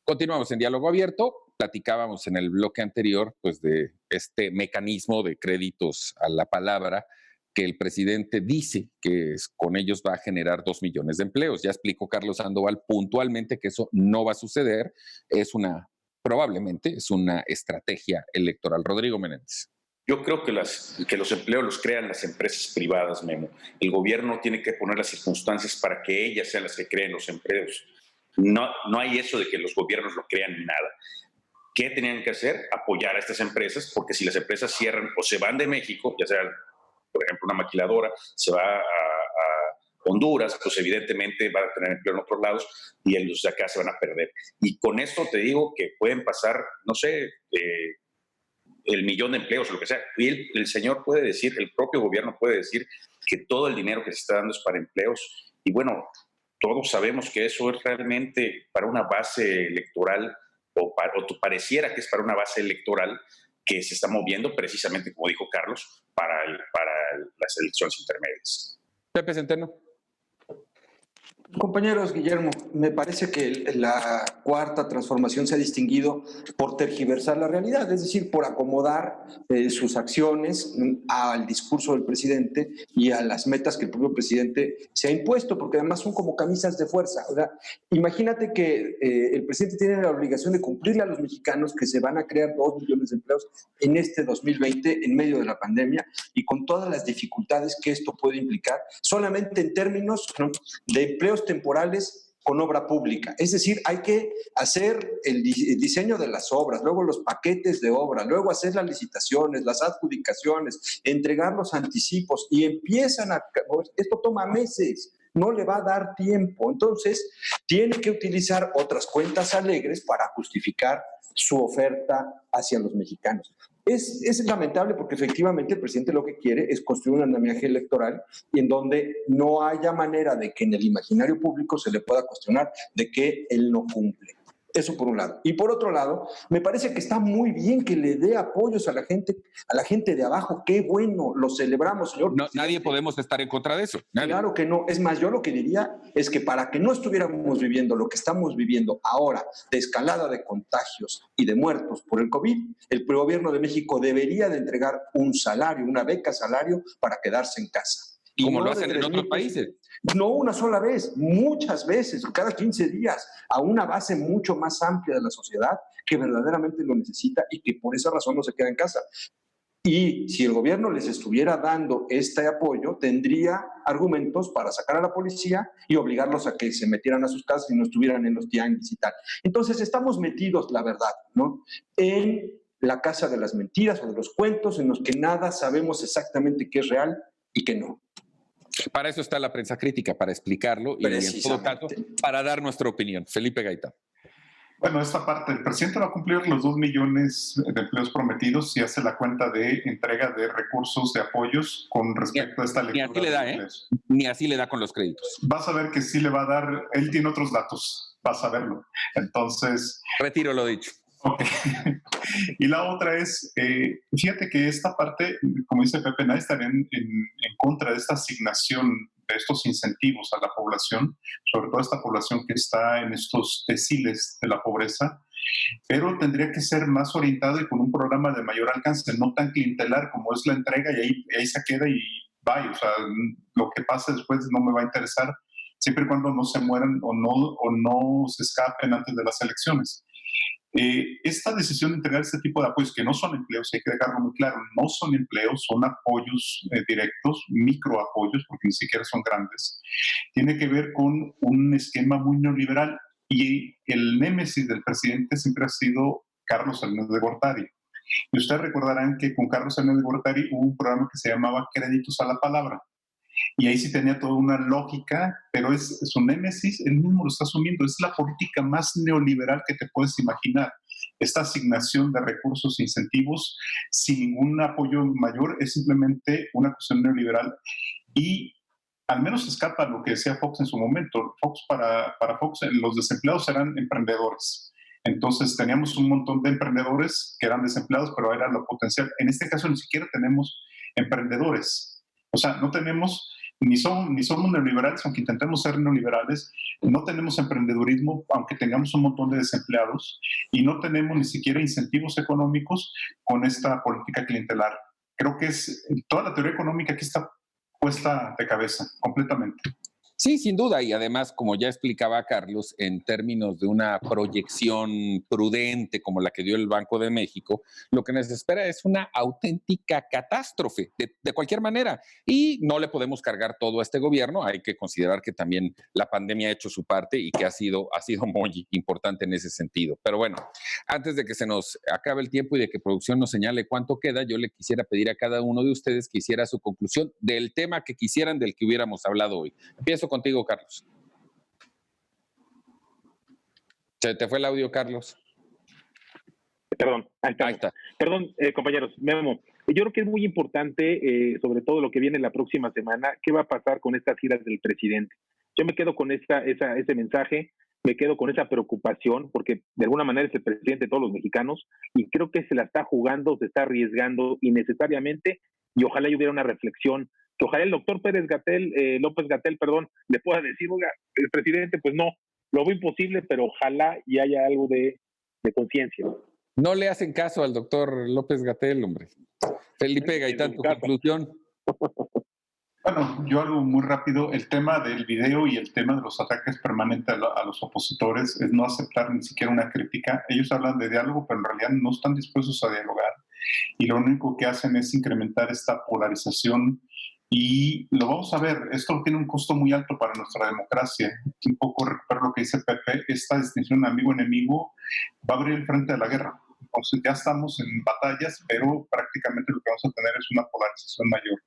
Continuamos en Diálogo Abierto. Platicábamos en el bloque anterior, pues, de este mecanismo de créditos a la palabra que el presidente dice que con ellos va a generar 2 millones de empleos. Ya explicó Carlos Sandoval puntualmente que eso no va a suceder. Probablemente es una estrategia electoral. Rodrigo Menéndez. Yo creo que los empleos los crean las empresas privadas, Memo. El gobierno tiene que poner las circunstancias para que ellas sean las que creen los empleos. No hay eso de que los gobiernos lo crean ni nada. ¿Qué tenían que hacer? Apoyar a estas empresas, porque si las empresas cierran o se van de México, ya sea, por ejemplo, una maquiladora, se va a Honduras, pues evidentemente va a tener empleo en otros lados y los de acá se van a perder. Y con esto te digo que pueden pasar, no sé, el millón de empleos o lo que sea. Y el señor puede decir, el propio gobierno puede decir que todo el dinero que se está dando es para empleos. Y bueno, todos sabemos que eso es realmente para una base electoral o pareciera que es para una base electoral que se está moviendo precisamente, como dijo Carlos, para las elecciones intermedias. Pepe Centeno. Compañeros, Guillermo, me parece que la cuarta transformación se ha distinguido por tergiversar la realidad, es decir, por acomodar sus acciones al discurso del presidente y a las metas que el propio presidente se ha impuesto, porque además son como camisas de fuerza. O sea, imagínate que el presidente tiene la obligación de cumplirle a los mexicanos que se van a crear 2 millones de empleos en este 2020 en medio de la pandemia y con todas las dificultades que esto puede implicar, solamente en términos, ¿no?, de empleos temporales con obra pública. Es decir, hay que hacer el diseño de las obras, luego los paquetes de obra, luego hacer las licitaciones, las adjudicaciones, entregar los anticipos y esto toma meses, no le va a dar tiempo. Entonces, tiene que utilizar otras cuentas alegres para justificar su oferta hacia los mexicanos. Es lamentable porque efectivamente el presidente lo que quiere es construir un andamiaje electoral y en donde no haya manera de que en el imaginario público se le pueda cuestionar de que él no cumple. Eso por un lado. Y por otro lado, me parece que está muy bien que le dé apoyos a la gente de abajo. Qué bueno, lo celebramos, señor. No, nadie podemos estar en contra de eso. Nadie. Claro que no. Es más, yo lo que diría es que para que no estuviéramos viviendo lo que estamos viviendo ahora, de escalada de contagios y de muertos por el COVID, el gobierno de México debería de entregar un salario, una beca salario para quedarse en casa. Como lo hacen en otros países. No una sola vez, muchas veces, cada 15 días, a una base mucho más amplia de la sociedad que verdaderamente lo necesita y que por esa razón no se queda en casa. Y si el gobierno les estuviera dando este apoyo, tendría argumentos para sacar a la policía y obligarlos a que se metieran a sus casas y no estuvieran en los tianguis y tal. Entonces estamos metidos, la verdad, ¿no?, en la casa de las mentiras o de los cuentos en los que nada sabemos exactamente qué es real y qué no. Para eso está la prensa crítica, para explicarlo y en todo caso para dar nuestra opinión. Felipe Gaitán. Bueno, esta parte, el presidente va a cumplir los 2 millones de empleos prometidos si hace la cuenta de entrega de recursos, de apoyos con respecto a esta lectura. Ni así le da con los créditos. Vas a ver que sí le va a dar, él tiene otros datos, vas a verlo. Entonces... Retiro lo dicho. Okay. Y la otra es, fíjate que esta parte, como dice Pepe, nadie estaría en contra de esta asignación, de estos incentivos a la población, sobre todo a esta población que está en estos deciles de la pobreza, pero tendría que ser más orientado y con un programa de mayor alcance, no tan clientelar como es la entrega y ahí se queda y bye. O sea, lo que pase después no me va a interesar, siempre y cuando no se mueran o no se escapen antes de las elecciones. Esta decisión de entregar este tipo de apoyos, que no son empleos, hay que dejarlo muy claro, no son empleos, son apoyos directos, microapoyos, porque ni siquiera son grandes, tiene que ver con un esquema muy neoliberal y el némesis del presidente siempre ha sido Carlos Salinas de Gortari. Y ustedes recordarán que con Carlos Salinas de Gortari hubo un programa que se llamaba Créditos a la Palabra. Y ahí sí tenía toda una lógica, pero es su némesis, él mismo lo está asumiendo, es la política más neoliberal que te puedes imaginar. Esta asignación de recursos e incentivos sin ningún apoyo mayor es simplemente una cuestión neoliberal y al menos escapa a lo que decía Fox en su momento. Para Fox los desempleados eran emprendedores. Entonces teníamos un montón de emprendedores que eran desempleados, pero era lo potencial. En este caso ni siquiera tenemos emprendedores. O sea, no tenemos ni somos neoliberales, aunque intentemos ser neoliberales, no tenemos emprendedurismo, aunque tengamos un montón de desempleados, y no tenemos ni siquiera incentivos económicos con esta política clientelar. Creo que toda la teoría económica aquí está puesta de cabeza, completamente. Sí, sin duda, y además, como ya explicaba Carlos, en términos de una proyección prudente como la que dio el Banco de México, lo que nos espera es una auténtica catástrofe, de cualquier manera. Y no le podemos cargar todo a este gobierno, hay que considerar que también la pandemia ha hecho su parte y que ha sido muy importante en ese sentido. Pero bueno, antes de que se nos acabe el tiempo y de que producción nos señale cuánto queda, yo le quisiera pedir a cada uno de ustedes que hiciera su conclusión del tema que quisieran del que hubiéramos hablado hoy. Empiezo contigo, Carlos. ¿Se te fue el audio, Carlos? Perdón, ahí está. Perdón, compañeros, Memo. Yo creo que es muy importante, sobre todo lo que viene la próxima semana, qué va a pasar con estas giras del presidente. Yo me quedo con ese mensaje, me quedo con esa preocupación, porque de alguna manera es el presidente de todos los mexicanos, y creo que se la está jugando, se está arriesgando innecesariamente, y ojalá hubiera una reflexión, que ojalá el doctor López-Gatell, le pueda decir, oiga, el presidente, pues no, lo veo imposible, pero ojalá y haya algo de conciencia. No le hacen caso al doctor López-Gatell, hombre. Felipe Gaitán, tu conclusión. Bueno, yo algo muy rápido, el tema del video y el tema de los ataques permanentes a los opositores es no aceptar ni siquiera una crítica. Ellos hablan de diálogo, pero en realidad no están dispuestos a dialogar y lo único que hacen es incrementar esta polarización y lo vamos a ver, esto tiene un costo muy alto para nuestra democracia. Un poco recupero lo que dice Pepe, esta distinción amigo-enemigo va a abrir el frente de la guerra. Entonces ya estamos en batallas, pero prácticamente lo que vamos a tener es una polarización mayor.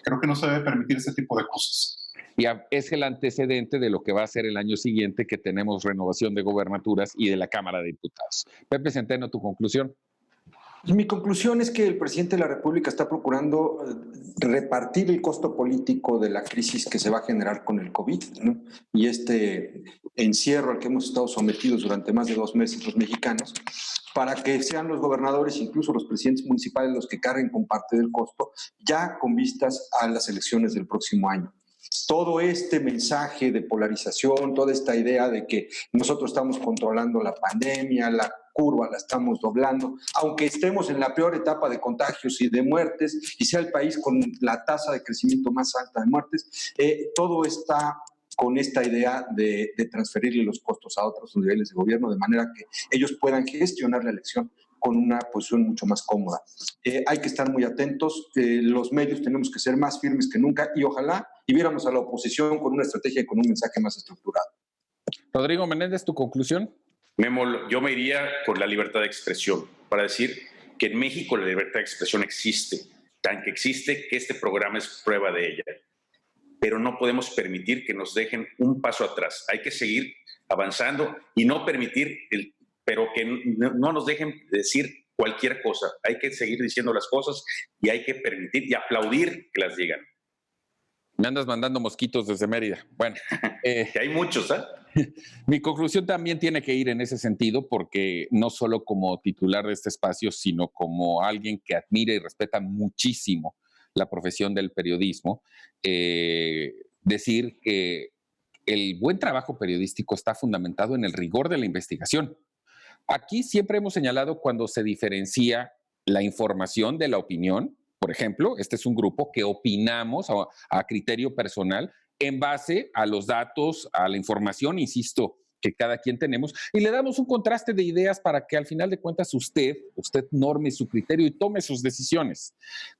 Creo que no se debe permitir ese tipo de cosas. Y es el antecedente de lo que va a ser el año siguiente, que tenemos renovación de gobernaturas y de la Cámara de Diputados. Pepe Centeno, tu conclusión. Mi conclusión es que el presidente de la República está procurando repartir el costo político de la crisis que se va a generar con el COVID, ¿no? Y este encierro al que hemos estado sometidos durante más de 2 meses los mexicanos, para que sean los gobernadores, incluso los presidentes municipales, los que carguen con parte del costo, ya con vistas a las elecciones del próximo año. Todo este mensaje de polarización, toda esta idea de que nosotros estamos controlando la pandemia, la curva la estamos doblando, aunque estemos en la peor etapa de contagios y de muertes, y sea el país con la tasa de crecimiento más alta de muertes, todo está con esta idea de transferirle los costos a otros niveles de gobierno, de manera que ellos puedan gestionar la elección con una posición mucho más cómoda. Hay que estar muy atentos, los medios tenemos que ser más firmes que nunca y ojalá y viéramos a la oposición con una estrategia y con un mensaje más estructurado. Rodrigo Menéndez, ¿tu conclusión? Memo, yo me iría por la libertad de expresión, para decir que en México la libertad de expresión existe, tan que existe que este programa es prueba de ella. Pero no podemos permitir que nos dejen un paso atrás. Hay que seguir avanzando y no permitir, pero que no nos dejen decir cualquier cosa. Hay que seguir diciendo las cosas y hay que permitir y aplaudir que las digan. Me andas mandando mosquitos desde Mérida. Bueno. Que hay muchos, ¿eh? Mi conclusión también tiene que ir en ese sentido, porque no solo como titular de este espacio, sino como alguien que admira y respeta muchísimo la profesión del periodismo, decir que el buen trabajo periodístico está fundamentado en el rigor de la investigación. Aquí siempre hemos señalado cuando se diferencia la información de la opinión. Por ejemplo, este es un grupo que opinamos a criterio personal en base a los datos, a la información, insisto, que cada quien tenemos, y le damos un contraste de ideas para que al final de cuentas usted norme su criterio y tome sus decisiones.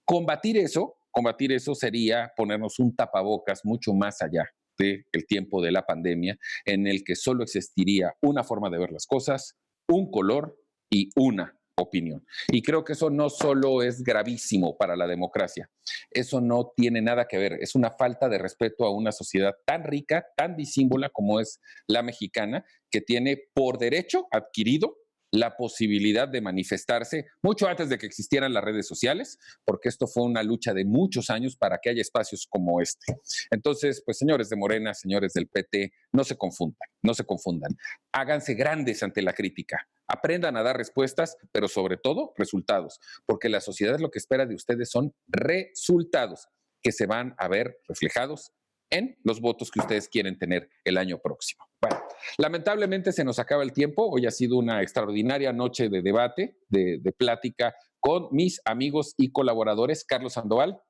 Combatir eso sería ponernos un tapabocas mucho más allá del tiempo de la pandemia, en el que solo existiría una forma de ver las cosas, un color y una opinión. Y creo que eso no solo es gravísimo para la democracia, eso no tiene nada que ver, es una falta de respeto a una sociedad tan rica, tan disímbola como es la mexicana, que tiene por derecho adquirido la posibilidad de manifestarse mucho antes de que existieran las redes sociales, porque esto fue una lucha de muchos años para que haya espacios como este. Entonces, pues señores de Morena, señores del PT, no se confundan, háganse grandes ante la crítica, aprendan a dar respuestas, pero sobre todo resultados, porque la sociedad lo que espera de ustedes son resultados que se van a ver reflejados en los votos que ustedes quieren tener el año próximo. Bueno, lamentablemente se nos acaba el tiempo. Hoy ha sido una extraordinaria noche de debate, de plática con mis amigos y colaboradores. Carlos Sandoval.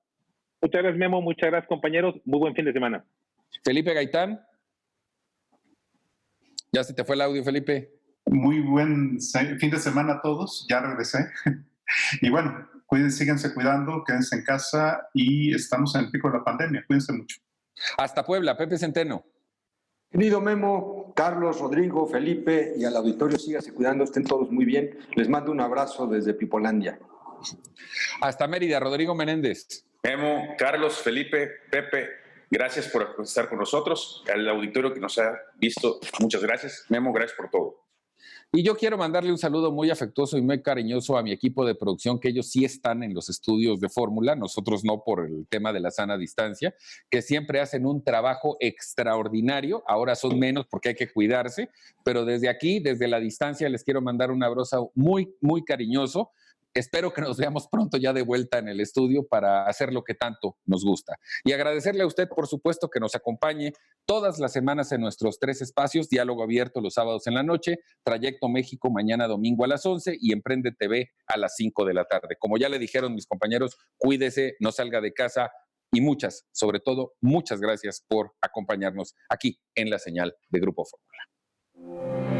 Muchas gracias, Memo. Muchas gracias, compañeros. Muy buen fin de semana. Felipe Gaitán. Ya se te fue el audio, Felipe. Muy buen fin de semana a todos. Ya regresé. Y bueno, síganse cuidando, quédense en casa y estamos en el pico de la pandemia. Cuídense mucho. Hasta Puebla, Pepe Centeno. Querido Memo, Carlos, Rodrigo, Felipe y al auditorio, síganse cuidando, estén todos muy bien. Les mando un abrazo desde Pipolandia. Hasta Mérida, Rodrigo Menéndez. Memo, Carlos, Felipe, Pepe, gracias por estar con nosotros. Al auditorio que nos ha visto, muchas gracias. Memo, gracias por todo. Y yo quiero mandarle un saludo muy afectuoso y muy cariñoso a mi equipo de producción, que ellos sí están en los estudios de Fórmula, nosotros no, por el tema de la sana distancia, que siempre hacen un trabajo extraordinario. Ahora son menos porque hay que cuidarse, pero desde aquí, desde la distancia, les quiero mandar un abrazo muy, muy cariñoso. Espero que nos veamos pronto ya de vuelta en el estudio para hacer lo que tanto nos gusta. Y agradecerle a usted, por supuesto, que nos acompañe todas las semanas en nuestros 3 espacios: Diálogo Abierto los sábados en la noche, Trayecto México mañana domingo a las 11 y Emprende TV a las 5 de la tarde. Como ya le dijeron mis compañeros, cuídese, no salga de casa y sobre todo, muchas gracias por acompañarnos aquí en la señal de Grupo Fórmula.